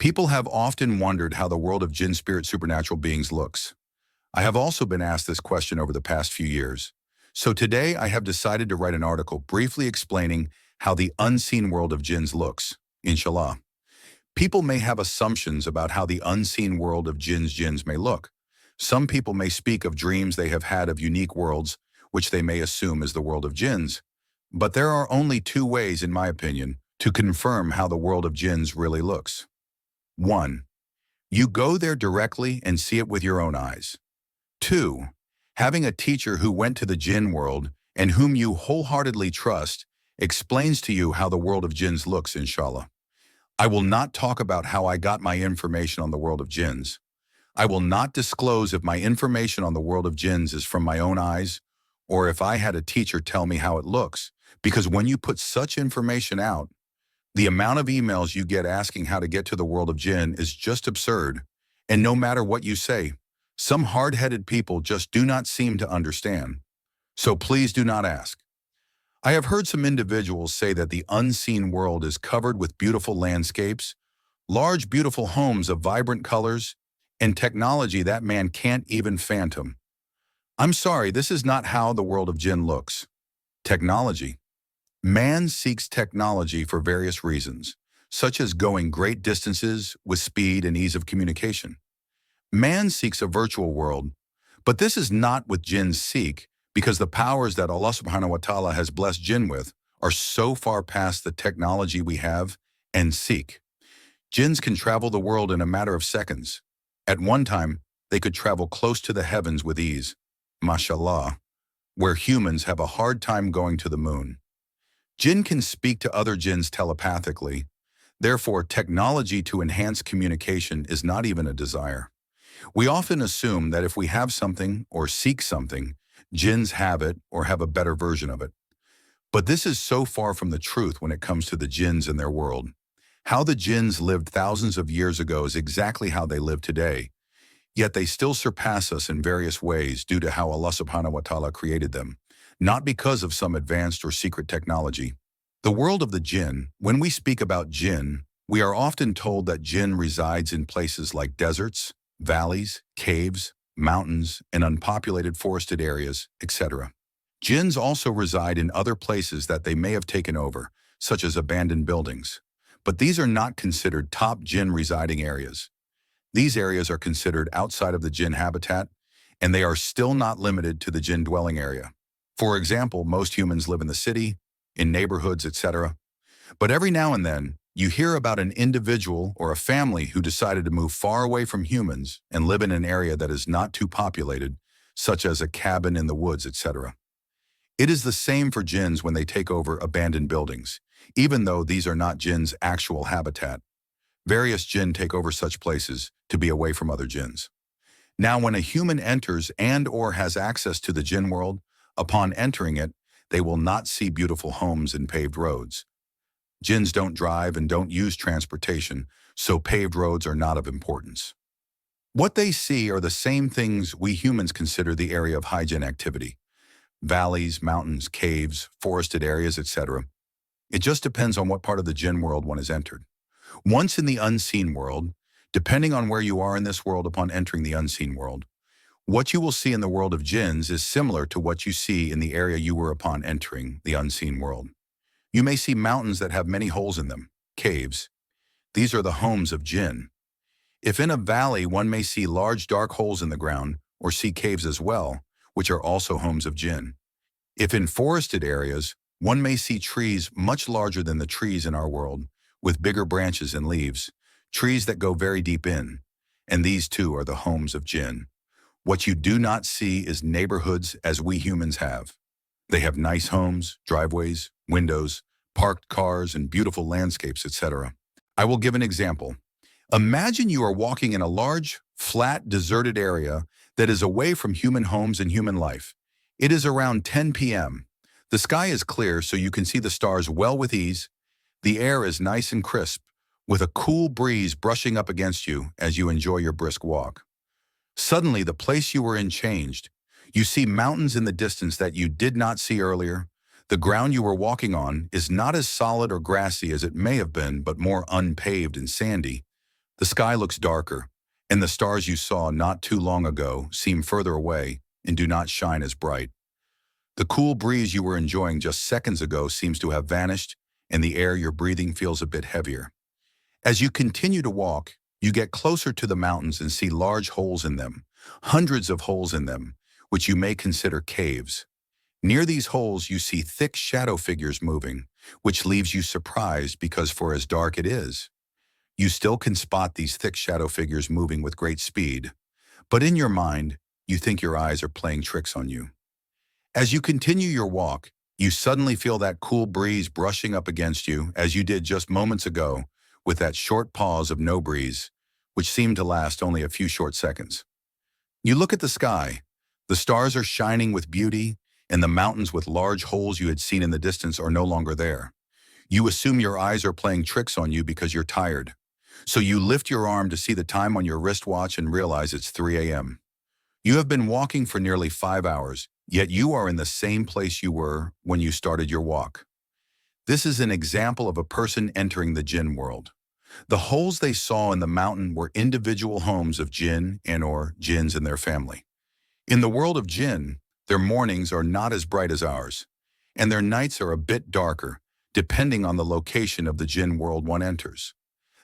People have often wondered how the world of Jinn spirit supernatural beings looks. I have also been asked this question over the past few years. So today I have decided to write an article briefly explaining how the unseen world of jinns looks, inshallah. People may have assumptions about how the unseen world of jinns may look. Some people may speak of dreams they have had of unique worlds, which they may assume is the world of jinns. But there are only two ways, in my opinion, to confirm how the world of jinns really looks. 1. You go there directly and see it with your own eyes. 2. Having a teacher who went to the jinn world and whom you wholeheartedly trust explains to you how the world of jinns looks, inshallah. I will not talk about how I got my information on the world of jinns. I will not disclose if my information on the world of jinns is from my own eyes or if I had a teacher tell me how it looks, because when you put such information out, the amount of emails you get asking how to get to the world of jinn is just absurd, and no matter what you say, some hard-headed people just do not seem to understand. So please do not ask. I have heard some individuals say that the unseen world is covered with beautiful landscapes, large beautiful homes of vibrant colors, and technology that man can't even fathom. I'm sorry, this is not how the world of jinn looks. Technology. Man seeks technology for various reasons, such as going great distances with speed and ease of communication. Man seeks a virtual world, but this is not what jinns seek, because the powers that Allah subhanahu wa ta'ala has blessed jinn with are so far past the technology we have and seek. Jinns can travel the world in a matter of seconds. At one time, they could travel close to the heavens with ease, mashallah, where humans have a hard time going to the moon. Jinn can speak to other jinns telepathically. Therefore, technology to enhance communication is not even a desire. We often assume that if we have something or seek something, jinns have it or have a better version of it. But this is so far from the truth when it comes to the jinns in their world. How the jinns lived thousands of years ago is exactly how they live today. Yet they still surpass us in various ways due to how Allah subhanahu wa ta'ala created them, not because of some advanced or secret technology. The world of the jinn, when we speak about jinn, we are often told that jinn resides in places like deserts, valleys, caves, mountains, and unpopulated forested areas, etc. Jinns also reside in other places that they may have taken over, such as abandoned buildings. But these are not considered top jinn residing areas. These areas are considered outside of the jinn habitat, and they are still not limited to the jinn dwelling area. For example, most humans live in the city, in neighborhoods, etc. But every now and then, you hear about an individual or a family who decided to move far away from humans and live in an area that is not too populated, such as a cabin in the woods, etc. It is the same for jinns when they take over abandoned buildings, even though these are not jinns' actual habitat. Various jinn take over such places to be away from other jinns. Now, when a human enters and/or has access to the jinn world, upon entering it, they will not see beautiful homes and paved roads. Jinns don't drive and don't use transportation, so paved roads are not of importance. What they see are the same things we humans consider the area of high jinn activity: valleys, mountains, caves, forested areas, etc. It just depends on what part of the jinn world one has entered. Once in the unseen world, depending on where you are in this world upon entering the unseen world, what you will see in the world of jinns is similar to what you see in the area you were upon entering the unseen world. You may see mountains that have many holes in them, caves. These are the homes of jinn. If in a valley one may see large dark holes in the ground, or see caves as well, which are also homes of jinn. If in forested areas, one may see trees much larger than the trees in our world, with bigger branches and leaves, trees that go very deep in, and these too are the homes of jinn. What you do not see is neighborhoods as we humans have. They have nice homes, driveways, windows, parked cars, and beautiful landscapes, etc. I will give an example. Imagine you are walking in a large, flat, deserted area that is away from human homes and human life. It is around 10 p.m. The sky is clear so you can see the stars well with ease. The air is nice and crisp, with a cool breeze brushing up against you as you enjoy your brisk walk. Suddenly, the place you were in changed. You see mountains in the distance that you did not see earlier. The ground you were walking on is not as solid or grassy as it may have been, but more unpaved and sandy. The sky looks darker, and the stars you saw not too long ago seem further away and do not shine as bright. The cool breeze you were enjoying just seconds ago seems to have vanished, and the air you're breathing feels a bit heavier. As you continue to walk, you get closer to the mountains and see large holes in them, hundreds of holes in them, which you may consider caves. Near these holes, you see thick shadow figures moving, which leaves you surprised because for as dark it is, you still can spot these thick shadow figures moving with great speed. But in your mind, you think your eyes are playing tricks on you. As you continue your walk, you suddenly feel that cool breeze brushing up against you as you did just moments ago, with that short pause of no breeze, which seemed to last only a few short seconds. You look at the sky. The stars are shining with beauty, and the mountains with large holes you had seen in the distance are no longer there. You assume your eyes are playing tricks on you because you're tired. So you lift your arm to see the time on your wristwatch and realize it's 3 a.m. You have been walking for nearly 5 hours, yet you are in the same place you were when you started your walk. This is an example of a person entering the Jinn world. The holes they saw in the mountain were individual homes of Jinn and/or jinns and their family. In the world of Jinn, their mornings are not as bright as ours, and their nights are a bit darker, depending on the location of the Jinn world one enters.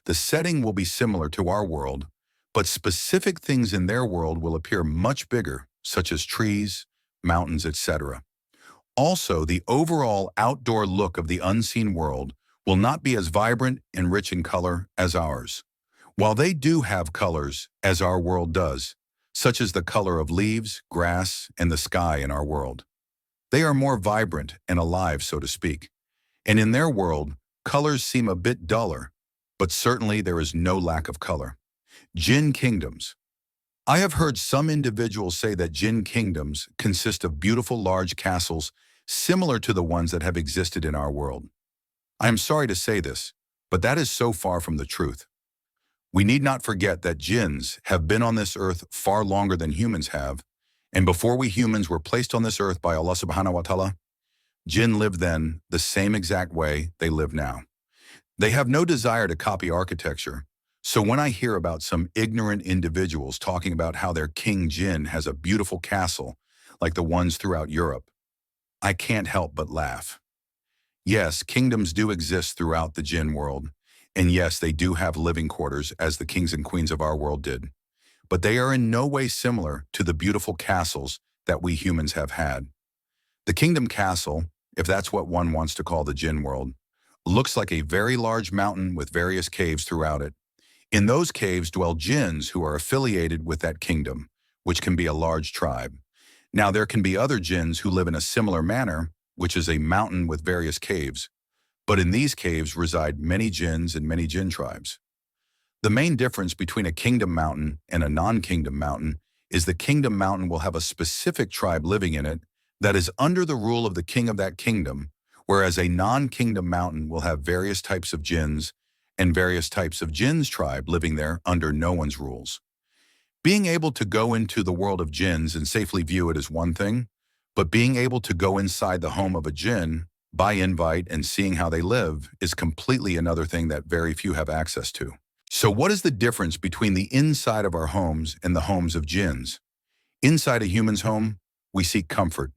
The setting will be similar to our world, but specific things in their world will appear much bigger, such as trees, mountains, etc. Also, the overall outdoor look of the unseen world will not be as vibrant and rich in color as ours. While they do have colors, as our world does, such as the color of leaves, grass, and the sky in our world, they are more vibrant and alive, so to speak. And in their world, colors seem a bit duller, but certainly there is no lack of color. Jinn kingdoms. I have heard some individuals say that Jinn kingdoms consist of beautiful large castles similar to the ones that have existed in our world. I am sorry to say this, but that is so far from the truth. We need not forget that jinns have been on this earth far longer than humans have, and before we humans were placed on this earth by Allah subhanahu wa ta'ala, jinn lived then the same exact way they live now. They have no desire to copy architecture, so when I hear about some ignorant individuals talking about how their king Jinn has a beautiful castle like the ones throughout Europe, I can't help but laugh. Yes, kingdoms do exist throughout the Jinn world, and yes, they do have living quarters as the kings and queens of our world did. But they are in no way similar to the beautiful castles that we humans have had. The kingdom castle, if that's what one wants to call the Jinn world, looks like a very large mountain with various caves throughout it. In those caves dwell jinns who are affiliated with that kingdom, which can be a large tribe. Now, there can be other jinns who live in a similar manner, which is a mountain with various caves, but in these caves reside many jinns and many jinn tribes. The main difference between a kingdom mountain and a non-kingdom mountain is the kingdom mountain will have a specific tribe living in it that is under the rule of the king of that kingdom, whereas a non-kingdom mountain will have various types of jinns and various types of jinns tribe living there under no one's rules. Being able to go into the world of jinns and safely view it is one thing, but being able to go inside the home of a jinn, by invite and seeing how they live is completely another thing that very few have access to. So what is the difference between the inside of our homes and the homes of jinns? Inside a human's home, we seek comfort.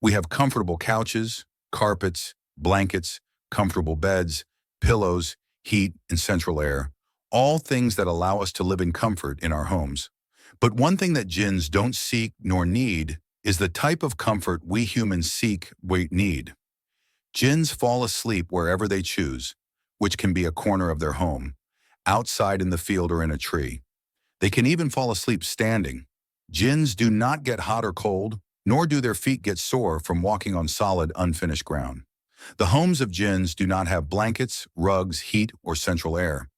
We have comfortable couches, carpets, blankets, comfortable beds, pillows, heat, and central air, all things that allow us to live in comfort in our homes. But one thing that jinns don't seek nor need is the type of comfort we humans need. Jinns fall asleep wherever they choose, which can be a corner of their home, outside in the field or in a tree. They can even fall asleep standing. Jinns do not get hot or cold, nor do their feet get sore from walking on solid, unfinished ground. The homes of jinns do not have blankets, rugs, heat, or central air.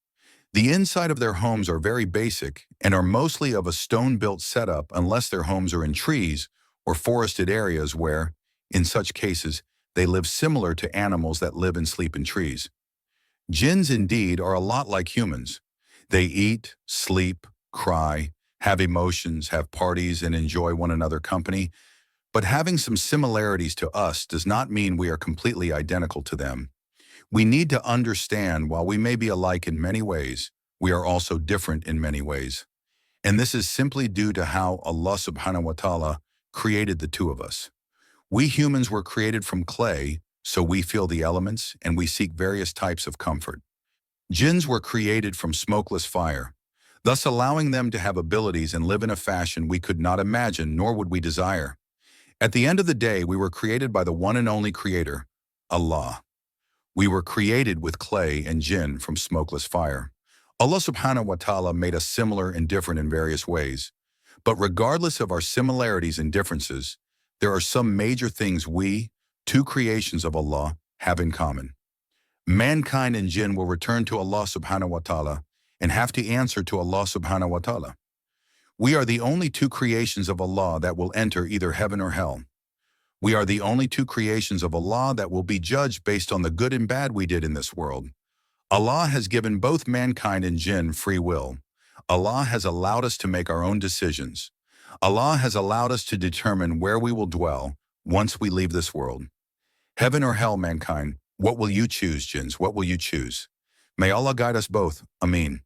The inside of their homes are very basic and are mostly of a stone-built setup unless their homes are in trees or forested areas where, in such cases, they live similar to animals that live and sleep in trees. Jinns indeed are a lot like humans. They eat, sleep, cry, have emotions, have parties, and enjoy one another's company, but having some similarities to us does not mean we are completely identical to them. We need to understand while we may be alike in many ways, we are also different in many ways. And this is simply due to how Allah subhanahu wa ta'ala created the two of us. We humans were created from clay, so we feel the elements and we seek various types of comfort. Jinns were created from smokeless fire, thus allowing them to have abilities and live in a fashion we could not imagine nor would we desire. At the end of the day, we were created by the one and only Creator, Allah. We were created with clay and jinn from smokeless fire. Allah subhanahu wa ta'ala made us similar and different in various ways. But regardless of our similarities and differences, there are some major things we, two creations of Allah, have in common. Mankind and jinn will return to Allah subhanahu wa ta'ala and have to answer to Allah subhanahu wa ta'ala. We are the only two creations of Allah that will enter either heaven or hell. We are the only two creations of Allah that will be judged based on the good and bad we did in this world. Allah has given both mankind and jinn free will. Allah has allowed us to make our own decisions. Allah has allowed us to determine where we will dwell once we leave this world. Heaven or hell, mankind, what will you choose, jinns? What will you choose? May Allah guide us both. Ameen.